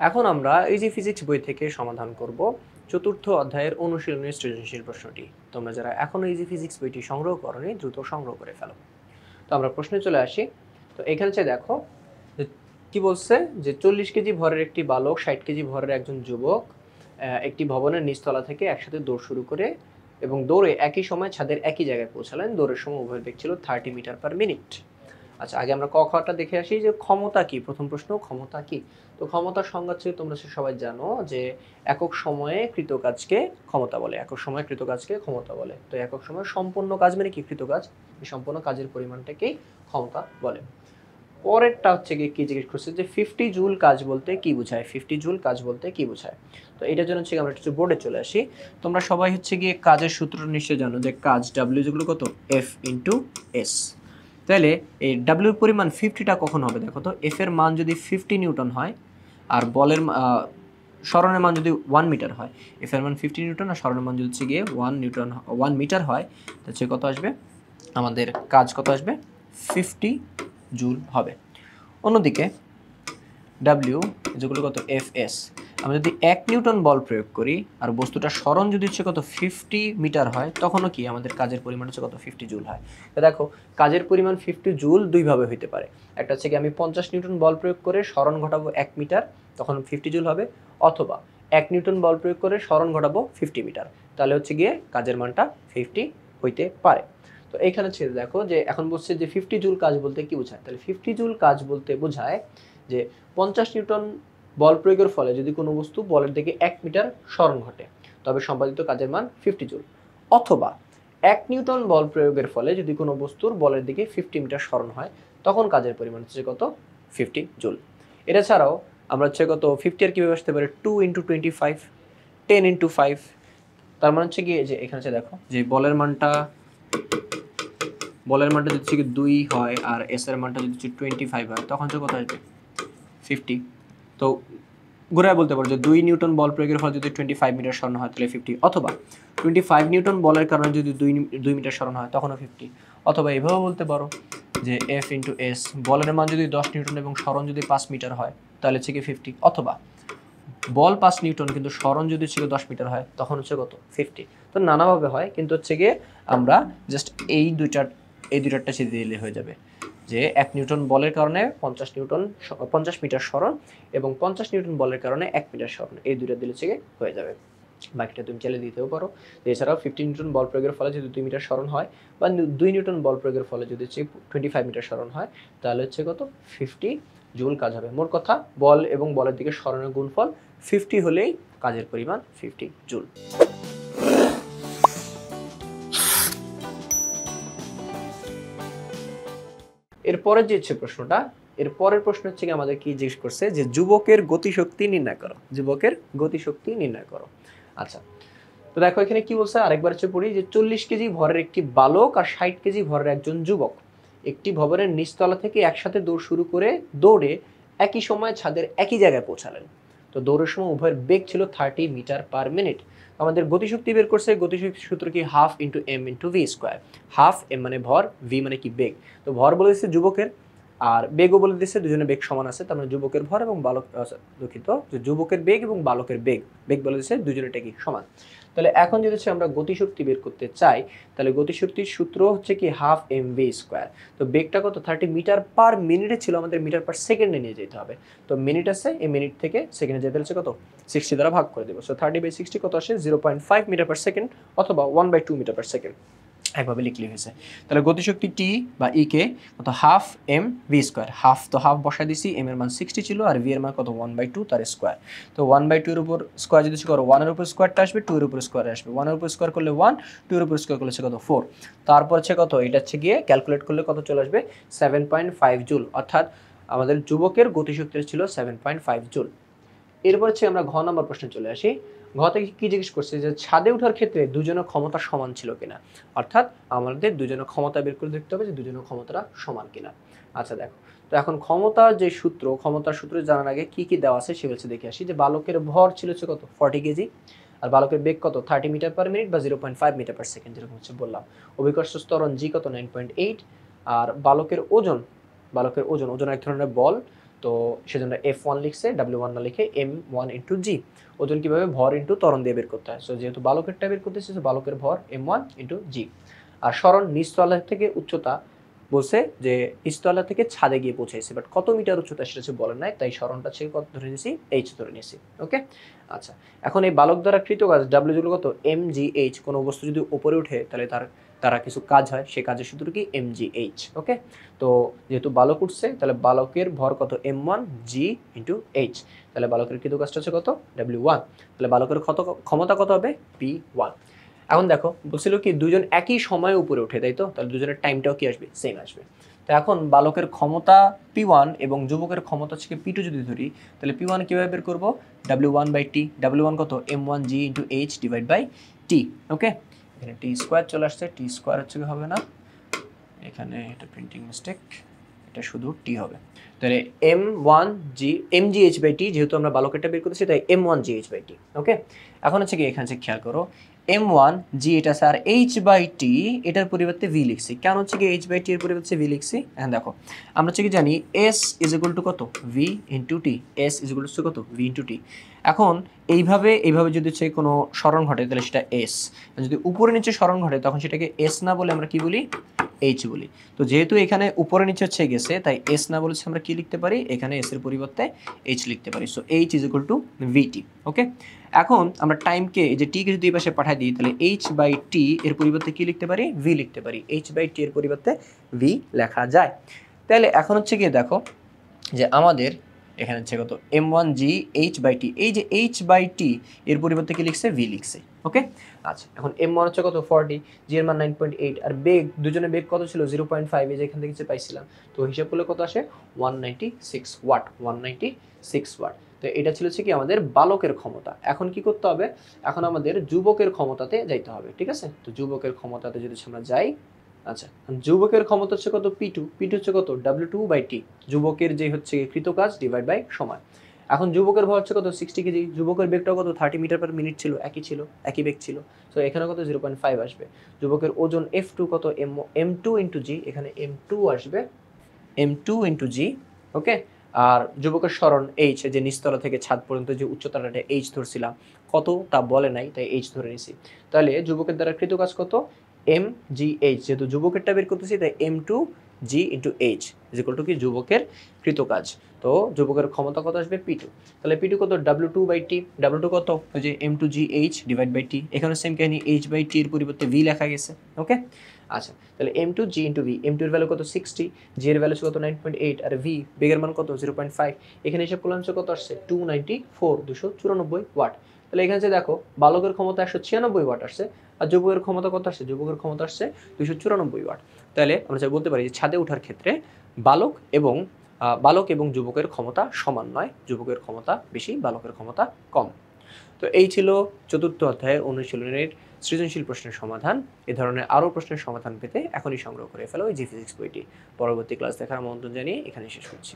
এখন আমরা easy physics বই থেকে সমাধান করব চতুর্থ অধ্যায়ের অনুশীলনী সৃজনশীল প্রশ্নটি। তোমরা যারা এখনো ইজি ফিজিক্স বইটি সংগ্রহ করোনি দ্রুত সংগ্রহ করে ফেলো। তো আমরা প্রশ্নে চলে আসি। তো এখানে দেখো কি বলছে যে 40 কেজি ভরের একটি বালক 60 কেজি ভরের একজন যুবক একটি ভবনের নিচতলা থেকে একসাথে দৌড় শুরু করে এবং দৌড়ে একই সময় ছাদের একই জায়গায় পৌঁছালেন। দৌড়ের সময় উভয়ের বেগ ছিল 30 মিটার পার মিনিট। আচ্ছা, আগে আমরা ক খটা দেখে আসি যে ক্ষমতা কি। প্রথম প্রশ্ন, ক্ষমতা কি? তো ক্ষমতার সংজ্ঞা হচ্ছে তোমরা সবাই জানো যে একক সময়ে কৃত কাজকে ক্ষমতা বলে। একক সময়ে কৃত কাজকে ক্ষমতা বলে। তো একক সময়ে সম্পূর্ণ কাজ মানে কি? কৃত কাজ। এই সম্পূর্ণ কাজের পরিমাণটাকেই ক্ষমতা বলে। পরেরটা হচ্ছে কি জিজ্ঞেস করছে যে 50 জুল কাজ বলতে কি বোঝায়? 50 জুল কাজ বলতে কি বোঝায়? তো এটার জন্য হচ্ছে আমরা একটু বোর্ডে চলে আসি। তোমরা সবাই হচ্ছে গিয়ে কাজের সূত্র নিশ্চয় জানো যে কাজ W যেগুলো কত? F into S। তাহলে এই ডাব্লিউর পরিমাণ 50টা কখন হবে? দেখো তো, এফ এর মান যদি 50 নিউটন হয় আর বলের সরণের মান যদি 1 মিটার হয়, এফ এর মান 50 নিউটন আর সরণের মান যদি হচ্ছে গিয়ে 1 মিটার হয়, তাহলে কত আসবে? আমাদের কাজ কত আসবে? 50 জুল হবে। অন্যদিকে ডাব্লিউ যেগুলো কত? F S. আমরা যদি 1 নিউটন বল প্রয়োগ করি আর বস্তুটার সরণ যদি হচ্ছে কত? 50 মিটার হয়, তখনও কি আমাদের কাজের পরিমাণ হচ্ছে কত? 50 জুল হয়। তো দেখো, কাজের পরিমাণ 50 জুল দুইভাবে হইতে পারে। একটা হচ্ছে কি আমি 50 নিউটন বল প্রয়োগ করে সরণ ঘটাবো 1 মিটার, তখন 50 জুল হবে। অথবা 1 নিউটন বল প্রয়োগ করে সরণ ঘটাবো 50 মিটার, তাহলে হচ্ছে গিয়ে কাজের মানটা 50 হইতে পারে। তো এইখানে ছেড়ে দেখো যে এখন বলছে যে 50 জুল কাজ বলতে কি বোঝায়। তাহলে 50 জুল কাজ বলতে বোঝায় যে 50 নিউটন বল প্রয়োগের ফলে যদি কোনো বস্তু বলের দিকে 1 মিটার সরণ ঘটে, তবে সম্পাদিত কাজের মান 50 জুল। অথবা 1 নিউটন বল প্রয়োগের ফলে যদি কোনো বস্তুর বলের দিকে 50 মিটার সরণ হয়, তখন কাজের পরিমাণ হচ্ছে কত? 50 জুল। এটা ছাড়াও আমরা হচ্ছে কত 50 আর কিভাবে আসতে পারে? 2 ইন্টু 25, 10 ইন্টু 5। তার মানে হচ্ছে গিয়ে যে এখানে দেখো যে বলের মানটা যদি 2 হয় আর এস এর মানটা যদি 25 হয়, তখন হচ্ছে কত আসবে? 50। তো ঘুরে বলতে পারো যে 2 নিউটন বল প্রয়োগের ফলে যদি 25 মিটার সরণ হয় তাহলে 50, অথবা 25 নিউটন বলের কারণে যদি 2 মিটার সরণ হয় তখনও 50। অথবা এভাবেও বলতে পারো যে F ইন্টু এস, বলের মান যদি 10 নিউটন এবং সরণ যদি 5 মিটার হয় তাহলে হচ্ছে কি 50। অথবা বল 5 নিউটন কিন্তু সরণ যদি ছিল 10 মিটার হয়, তখন হচ্ছে কত? 50। তো নানাভাবে হয়, কিন্তু হচ্ছে গিয়ে আমরা জাস্ট এই দুইটারটা ছেড়ে দিলে হয়ে যাবে যে 1 নিউটন বলের কারণে 50 মিটার সরণ এবং 50 নিউটন বলের কারণে 1 মিটার সরণ, এই দুইটা দিলে থেকে হয়ে যাবে। বাকিটা তুমি চালিয়ে দিতেও পারো। এছাড়াও 50 নিউটন বল প্রয়োগের ফলে যদি 2 মিটার সরণ হয় বা 2 নিউটন বল প্রয়োগের ফলে যদি 25 মিটার সরণ হয়, তাহলে হচ্ছে কত? 50 জুল কাজ হবে। মোট কথা, বল এবং বলের দিকে সরণের গুণফল 50 হলেই কাজের পরিমাণ 50 জুল। এরপরে যে প্রশ্নটা, এর পরের প্রশ্ন হচ্ছে কি আমাদের কি জিজ্ঞেস করছে যে যুবকের গতিশক্তি নির্ণয় করো। যুবকের গতিশক্তি নির্ণয় করো। আচ্ছা, তো দেখো এখানে কি বলছে, আরেকবার হচ্ছে পড়ি যে 40 কেজি ভরের একটি বালক আর 60 কেজি ভরের একজন যুবক একটি ভবনের নিচতলা থেকে একসাথে দৌড় শুরু করে দৌড়ে একই সময় ছাদের একই জায়গায় পৌঁছালেন। তো দৌড়ের সময় উভয়ের বেগ ছিল 30 মিটার পার মিনিট। আমাদের গতিশক্তি বের করছে। গতিশক্তি সূত্র কি? Half into m into v square. Half m মানে ভর, ভি মানে কি? বেগ। তো ভর বলে দিচ্ছে যুবকের আর বেগও বলে দিচ্ছে, দুজনের বেগ সমান আছে। তার মানে যুবকের ভর এবং বালক, দুঃখিত, যে যুবকের বেগ এবং বালকের বেগ, বেগ বলে দিচ্ছে দুজনেরটা কি? সমান। তাহলে এখন যদি আমরা গতিশক্তি বের করতে চাই, তাহলে গতিশক্তির সূত্র হচ্ছে কি? Half m v square. তো বেগটা কত? 30 মিটার পার মিনিটে ছিল, আমাদের মিটার পার সেকেন্ডে নিয়ে যেতে হবে। তো মিনিট আছে, এই মিনিট থেকে সেকেন্ডে যেতে হচ্ছে কত? 60 দ্বারা ভাগ করে দেবো। সো 30/60 কত আসে? 0.5 মিটার পার সেকেন্ড, অথবা 1/2 মিটার পার সেকেন্ড, একভাবে লিখলে হয়েছে। তাহলে গতিশক্তি টি বা ই কে কত? Half m v square. Half তো হাফ বসাই দিছি, এম এর মান 60 ছিল আর ভি এর মান কত? 1/2 তার স্কোয়ার। তো 1/2 এর উপর স্কোয়ার যদি করো 1 এর উপর স্কোয়ারটা আসবে, 2 এর উপর স্কোয়ার আসবে। 1 এর উপর স্কোয়ার করলে 1, 2 এর উপর স্কোয়ার করলে কত? 4। তারপর হচ্ছে কত? এটা হচ্ছে গিয়ে ক্যালকুলেট করলে কত চলে আসবে? 7.5 জুল। অর্থাৎ আমাদের যুবকের গতিশক্তি ছিল 7.5 জুল। এরপর হচ্ছে আমরা ঘ নম্বর প্রশ্নে চলে আসি। ঘ থেকে কি জিজ্ঞেস করছে যে ছাদে ওঠার ক্ষেত্রে দুজনের ক্ষমতা সমান ছিল কিনা। অর্থাৎ আমাদের দুজনের ক্ষমতা বের করে দেখতে হবে যে দুজনের ক্ষমতাটা সমান কিনা। আচ্ছা দেখো, তো এখন ক্ষমতার যে সূত্র, ক্ষমতার সূত্র জানার আগে কি কি দেওয়া আছে সেগুলো দেখে আসি। যে বালকের ভর ছিল কত? 40 কেজি। আর বালকের বেগ কত? 30 মিটার পার মিনিট বা 0.5 মিটার পার সেকেন্ড, যেরকম হচ্ছে বললাম। অভিকর্ষ ত্বরণ জি কত? 9.8। আর বালকের ওজন এক ধরনের বল, তো সেজন্য F1 লিখছে, W1 না লিখে M1 ইন্টু জি। ওজন কিভাবে? ভর ইন্টু ত্বরণ দিয়ে বের করতে হয়। সো যেহেতু বালকেরটা বের করতেছি, বালকের ভর M1 ইন্টু জি। আর সরণ নিচতলা থেকে উচ্চতা বলছে যে নিচতলা থেকে ছাদে গিয়ে পৌঁছেছে, বাট কত মিটার উচ্চতা সেটা হচ্ছে বলেন নাই, তাই সরণটা ছিল কত ধরে নিয়েছি? এইচ ধরে নিয়েছি। ওকে, আচ্ছা, এখন এই বালক দ্বারা কৃত কাজ ডাব্লিউ জুল কত? mgh। কোনো বস্তু যদি উপরে উঠে তাহলে তার দ্বারা কিছু কাজ হয়, সে কাজের সূত্র কি? mgh। ওকে, তো যেহেতু বালক উঠছে তাহলে বালকের ভর কত? m1 g into h। তাহলে বালকের কৃত কাজটা হচ্ছে কত? w1। তাহলে বালকের ক্ষমতা কত হবে? p1। এখন দেখো বলছিল কি দুজন একই সময়ে উপরে ওঠে, তাই তো? তাহলে দুজনের টাইমটাও কি আসবে? সেম আসবে। তো এখন বালকের ক্ষমতা p1 এবং যুবকের ক্ষমতা হচ্ছে p2 যদি ধরি, তাহলে p1 কিভাবে বের করব? w1/t। w1 কত? m1g into h divide by t। Okay, এখানে t স্কোয়ার চলে আসছে, t স্কোয়ার হচ্ছে হবে না, এখানে এটা প্রিন্টিং মিস্টেক, এটা শুধু t হবে। তাহলে m1g mgh/t, যেহেতু আমরা বালকেরটা বের করতেছি তাই m1gh/t। ওকে, এখন হচ্ছে কি এখানে খেয়াল করো m1g এটা স্যার h/t, এটার পরিবর্তে v লিখছি। কেন হচ্ছে কি h/t এর পরিবর্তে v লিখছি? এখন দেখো আমরা হচ্ছে কি জানি s ইজ ইকুয়াল টু কত? v into t। s is equal to কত? v into t। এখন এইভাবে যদি হচ্ছে কোনো সরণ ঘটে তাহলে সেটা s, যদি উপরে নিচে সরণ ঘটে তখন সেটাকে s না বলে আমরা কি বলি? h বলি। তো যেহেতু এখানে উপরে নিচে হচ্ছে গেছে তাই s না বলেছে আমরা কি লিখতে পারি? এখানে s এর পরিবর্তে h লিখতে পারি। So h is equal to vt। ওকে, এখন আমরা টাইমকে এই যে t কে যদি এই পাশে পাঠিয়ে দিই তাহলে h/t এর পরিবর্তে কি লিখতে পারি? v লিখতে পারি। h/t এর পরিবর্তে v লেখা যায়। তাহলে এখন হচ্ছে গিয়ে দেখো যে আমাদের এখানে হচ্ছে কত? m1g h/t। এই যে h/t এর পরিবর্তে কি লিখছে? v লিখছে। ওকে, আচ্ছা, এখন m1 হচ্ছে কত? 40, g এর মান 9.8, আর বেগ দুজনের বেগ কত ছিল? 0.5। এই যে এখান থেকে যে পাইছিলাম, তো হিসাব করলে কত আসে? 196 ওয়াট। 196 ওয়াট। তো এটা ছিল হচ্ছে কি আমাদের বালকের ক্ষমতা। এখন কি করতে হবে? এখন আমাদের যুবকের ক্ষমতাতে যাইতে হবে, ঠিক আছে? তো যুবকের ক্ষমতাতে যদি আমরা যাই, আচ্ছা, যুবকের ক্ষমতা হচ্ছে কত? p2 হচ্ছে কত? w2/t। যুবকের যে হচ্ছে কৃত কাজ ডিভাইড বাই সময়। এখন যুবকের ভর হচ্ছে কত? 60 কেজি। যুবকের বেগটাও কত? 30 মিটার পার মিনিট ছিল, একই বেগ ছিল। সো এখানে কত? 0.5 আসবে। যুবকের ওজন f2 কত? m2 ইন্টু জি, এখানে m2 আসবে, m2 ইন্টু জি। ওকে, আর যুবকের সরণ h, যে নিচতলা থেকে ছাদ পর্যন্ত যে উচ্চতাটা h ধরছিলাম, কত তা বলে নাই তাই h ধরে নিছি। তাহলে যুবকের দ্বারা কৃত কাজ কত? mgh। যেহেতু যুবকেরটা বের করতেছি তাই m2g into h is equal to কি? যুবকের কৃত কাজ। তো যুবকের ক্ষমতা কত আসবে? p2। তাহলে p2 কত? w2/t। w2 কত? ওই যে m2gh ডিভাইড বাই t। এখানে সেম কাহিনী, h/t এর পরিবর্তে v লেখা গেছে। ওকে, আচ্ছা, তাহলে m2g ইন্টু v। m2 এর ভ্যালু কত? 60, g এর ভ্যালু কত? 9.8, আর v বেগের মান কত? 0.5। এখানে হিসাব করলাম কত আসছে? 294 ওয়াট। তাহলে এখানে যে দেখো বালকের ক্ষমতা 196 ওয়াট আসছে, আর যুবকের ক্ষমতা কত আসছে? যুবকের ক্ষমতা আসছে 294 ওয়াট। তাহলে আমরা বলতে পারি যে ছাদে ওঠার ক্ষেত্রে বালক এবং যুবকের ক্ষমতা সমান নয়, যুবকের ক্ষমতা বেশি, বালকের ক্ষমতা কম। তো এই ছিল চতুর্থ অধ্যায়ের অনুশীলনের সৃজনশীল প্রশ্নের সমাধান। এ ধরনের আরও প্রশ্নের সমাধান পেতে এখনই সংগ্রহ করে ফেলো এই জি ফিজিক্স বইটি। পরবর্তী ক্লাস দেখার আমন্ত্রণ জানিয়ে এখানে শেষ করছি।